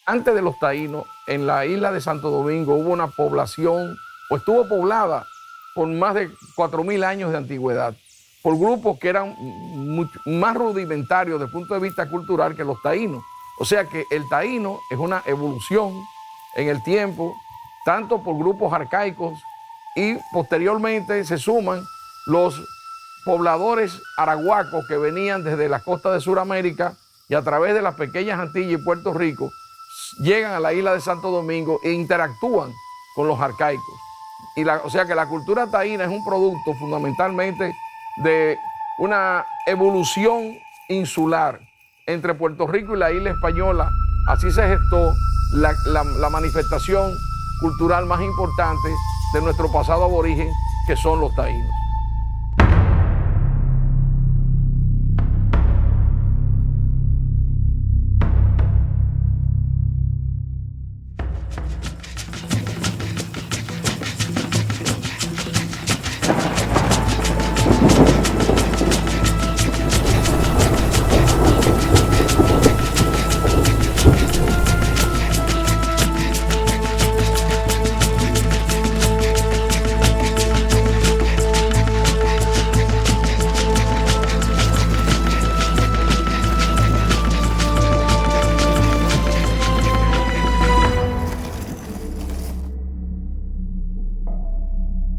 Antes de los taínos, en la isla de Santo Domingo hubo una población, o estuvo poblada por más de 4.000 años de antigüedad, por grupos que eran más rudimentarios desde el punto de vista cultural que los taínos. O sea que el taíno es una evolución en el tiempo, tanto por grupos arcaicos y posteriormente se suman los pobladores arahuacos que venían desde la costa de Sudamérica y a través de las pequeñas Antillas y Puerto Rico llegan a la isla de Santo Domingo e interactúan con los arcaicos. O sea que la cultura taína es un producto fundamentalmente de una evolución insular entre Puerto Rico y la isla española. Así se gestó la manifestación cultural más importante de nuestro pasado aborigen, que son los taínos.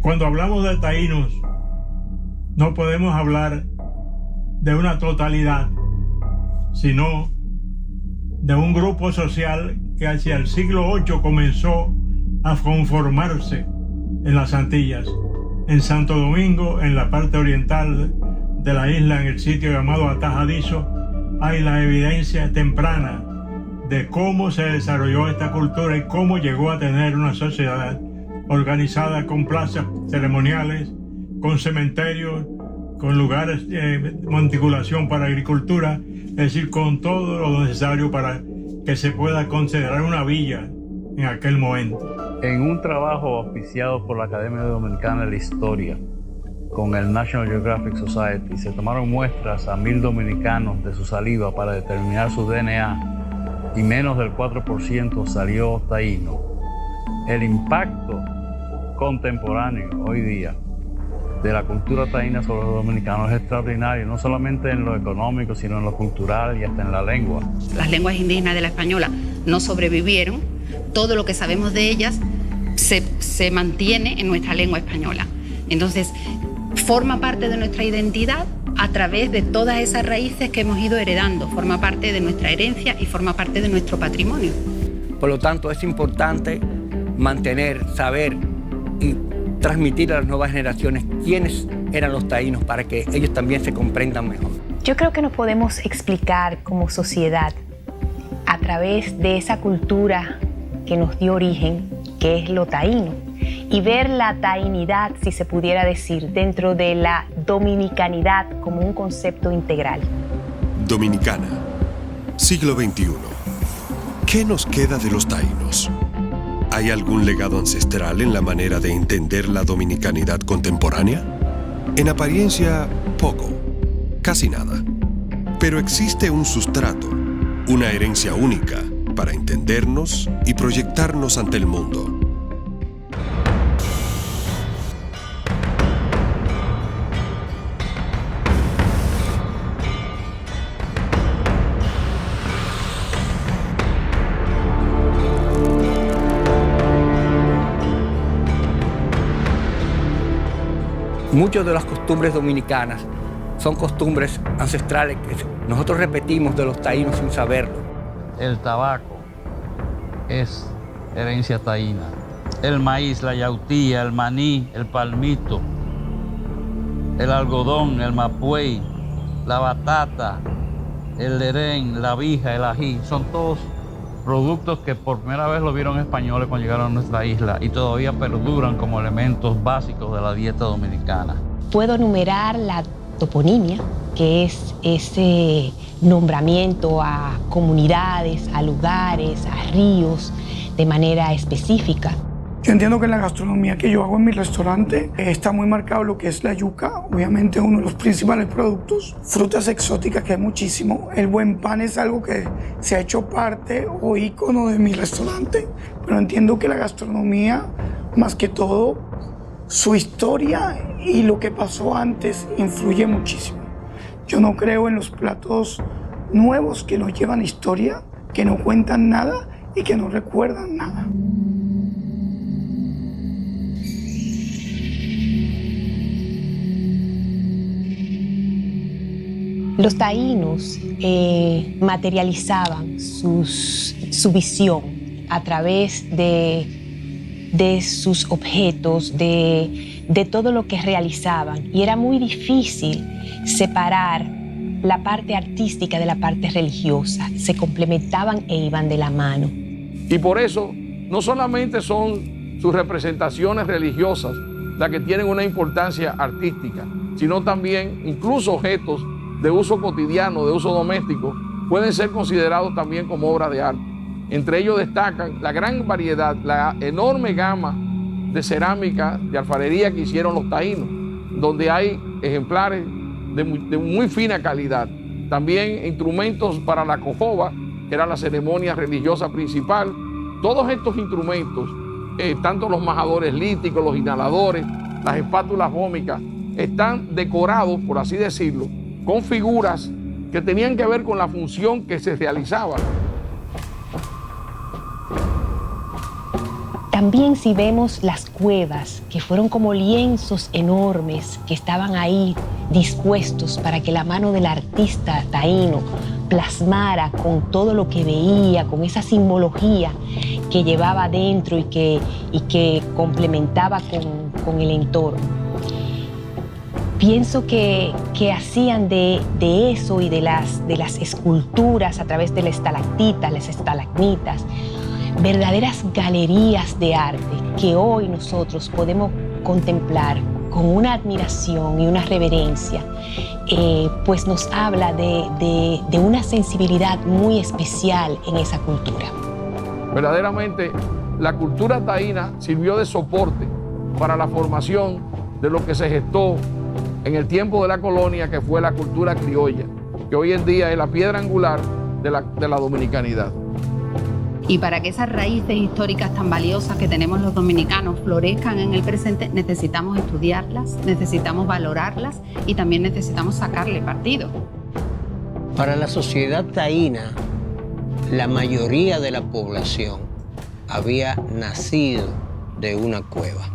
Cuando hablamos de taínos, no podemos hablar de una totalidad, sino de un grupo social que hacia el siglo VIII comenzó a conformarse en las Antillas. En Santo Domingo, en la parte oriental de la isla, en el sitio llamado Atajadizo, hay la evidencia temprana de cómo se desarrolló esta cultura y cómo llegó a tener una sociedad organizada con plazas ceremoniales, con cementerios, con lugares de monticulación para agricultura, es decir, con todo lo necesario para que se pueda considerar una villa en aquel momento. En un trabajo auspiciado por la Academia Dominicana de la Historia con el National Geographic Society, se tomaron muestras a 1.000 dominicanos de su saliva para determinar su DNA y menos del 4% salió taíno. El impacto contemporáneo hoy día de la cultura taína sobre los dominicanos es extraordinario, no solamente en lo económico, sino en lo cultural y hasta en la lengua. Las lenguas indígenas de la española no sobrevivieron, todo lo que sabemos de ellas se mantiene en nuestra lengua española. Entonces, forma parte de nuestra identidad a través de todas esas raíces que hemos ido heredando, forma parte de nuestra herencia y forma parte de nuestro patrimonio. Por lo tanto, es importante mantener, saber y transmitir a las nuevas generaciones quiénes eran los taínos para que ellos también se comprendan mejor. Yo creo que nos podemos explicar como sociedad a través de esa cultura que nos dio origen, que es lo taíno, y ver la tainidad, si se pudiera decir, dentro de la dominicanidad como un concepto integral. Dominicana, siglo XXI. ¿Qué nos queda de los taínos? ¿Hay algún legado ancestral en la manera de entender la dominicanidad contemporánea? En apariencia, poco, casi nada. Pero existe un sustrato, una herencia única para entendernos y proyectarnos ante el mundo. Muchas de las costumbres dominicanas son costumbres ancestrales que nosotros repetimos de los taínos sin saberlo. El tabaco es herencia taína. El maíz, la yautía, el maní, el palmito, el algodón, el mapuey, la batata, el lerén, la vija, el ají, son todos productos que por primera vez lo vieron españoles cuando llegaron a nuestra isla y todavía perduran como elementos básicos de la dieta dominicana. Puedo enumerar la toponimia, que es ese nombramiento a comunidades, a lugares, a ríos de manera específica. Yo entiendo que en la gastronomía que yo hago en mi restaurante está muy marcado lo que es la yuca, obviamente uno de los principales productos, frutas exóticas que hay muchísimo. El buen pan es algo que se ha hecho parte o ícono de mi restaurante, pero entiendo que la gastronomía, más que todo, su historia y lo que pasó antes influye muchísimo. Yo no creo en los platos nuevos que no llevan historia, que no cuentan nada y que no recuerdan nada. Los taínos materializaban su visión a través de sus objetos, de todo lo que realizaban. Y era muy difícil separar la parte artística de la parte religiosa. Se complementaban e iban de la mano. Y por eso, no solamente son sus representaciones religiosas las que tienen una importancia artística, sino también incluso objetos de uso cotidiano, de uso doméstico, pueden ser considerados también como obras de arte. Entre ellos destacan la gran variedad, la enorme gama de cerámica, de alfarería que hicieron los taínos, donde hay ejemplares de muy fina calidad. También instrumentos para la cojoba, que era la ceremonia religiosa principal. Todos estos instrumentos, tanto los majadores líticos, los inhaladores, las espátulas gómicas, están decorados, por así decirlo, con figuras que tenían que ver con la función que se realizaba. También si vemos las cuevas, que fueron como lienzos enormes que estaban ahí dispuestos para que la mano del artista taíno plasmara con todo lo que veía, con esa simbología que llevaba dentro y que complementaba con el entorno. Pienso que hacían de eso y de las esculturas a través de las estalactitas, las estalagmitas, verdaderas galerías de arte que hoy nosotros podemos contemplar con una admiración y una reverencia, pues nos habla de una sensibilidad muy especial en esa cultura. Verdaderamente, la cultura taína sirvió de soporte para la formación de lo que se gestó en el tiempo de la colonia, que fue la cultura criolla, que hoy en día es la piedra angular de la dominicanidad. Y para que esas raíces históricas tan valiosas que tenemos los dominicanos florezcan en el presente, necesitamos estudiarlas, necesitamos valorarlas y también necesitamos sacarle partido. Para la sociedad taína, la mayoría de la población había nacido de una cueva.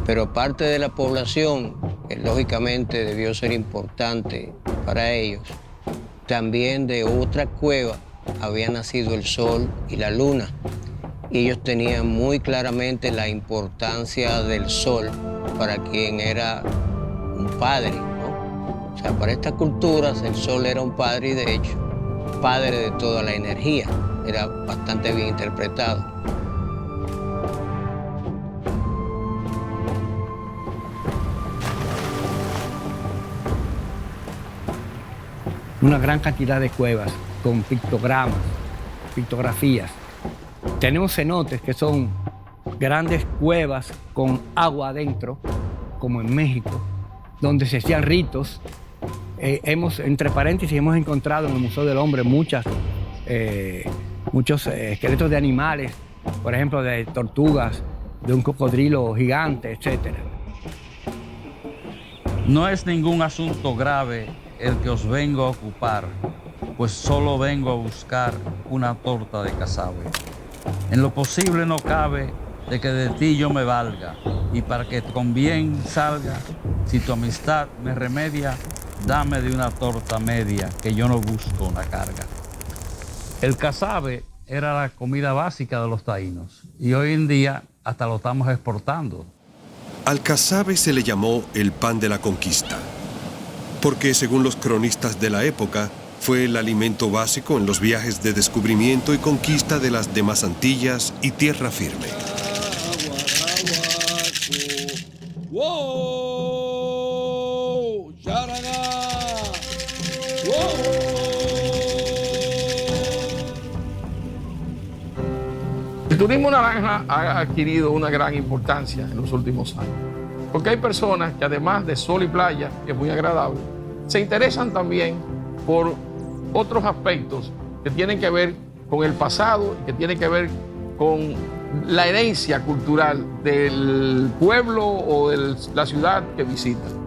Pero parte de la población, que lógicamente debió ser importante para ellos, también de otra cueva había nacido el sol y la luna. Y ellos tenían muy claramente la importancia del sol para quien era un padre, ¿no? O sea, para estas culturas el sol era un padre y de hecho, padre de toda la energía. Era bastante bien interpretado. Una gran cantidad de cuevas con pictogramas, pictografías. Tenemos cenotes que son grandes cuevas con agua adentro, como en México, donde se hacían ritos. Entre paréntesis, hemos encontrado en el Museo del Hombre muchos esqueletos de animales, por ejemplo, de tortugas, de un cocodrilo gigante, etc. No es ningún asunto grave el que os vengo a ocupar, pues solo vengo a buscar una torta de casabe. En lo posible no cabe de que de ti yo me valga, y para que con bien salga, si tu amistad me remedia, dame de una torta media, que yo no busco una carga. El casabe era la comida básica de los taínos, y hoy en día hasta lo estamos exportando. Al casabe se le llamó el pan de la conquista, porque según los cronistas de la época, fue el alimento básico en los viajes de descubrimiento y conquista de las demás Antillas y tierra firme. Si tú turismo naranja ha adquirido una gran importancia en los últimos años, porque hay personas que además de sol y playa, que es muy agradable, se interesan también por otros aspectos que tienen que ver con el pasado y que tienen que ver con la herencia cultural del pueblo o de la ciudad que visitan.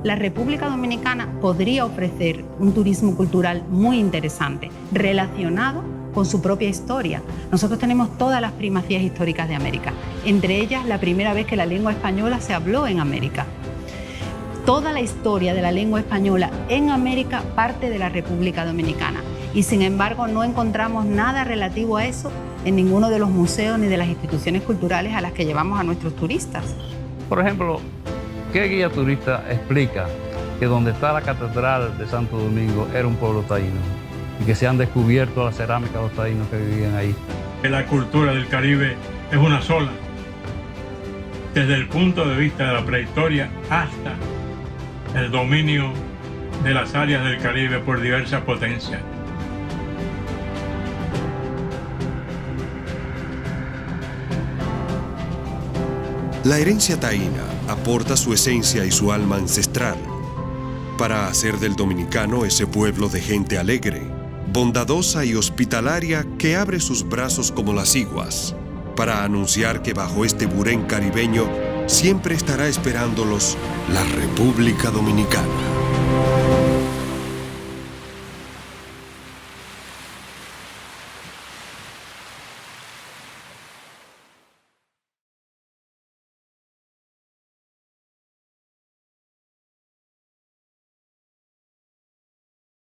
La República Dominicana podría ofrecer un turismo cultural muy interesante, relacionado con su propia historia. Nosotros tenemos todas las primacías históricas de América, entre ellas la primera vez que la lengua española se habló en América. Toda la historia de la lengua española en América parte de la República Dominicana y sin embargo no encontramos nada relativo a eso en ninguno de los museos ni de las instituciones culturales a las que llevamos a nuestros turistas. Por ejemplo, ¿qué guía turista explica que donde está la Catedral de Santo Domingo era un pueblo taíno y que se han descubierto la cerámica de los taínos que vivían ahí? La cultura del Caribe es una sola, desde el punto de vista de la prehistoria hasta el dominio de las áreas del Caribe por diversas potencias. La herencia taína aporta su esencia y su alma ancestral para hacer del dominicano ese pueblo de gente alegre, bondadosa y hospitalaria que abre sus brazos como las iguas, para anunciar que bajo este burén caribeño siempre estará esperándolos la República Dominicana.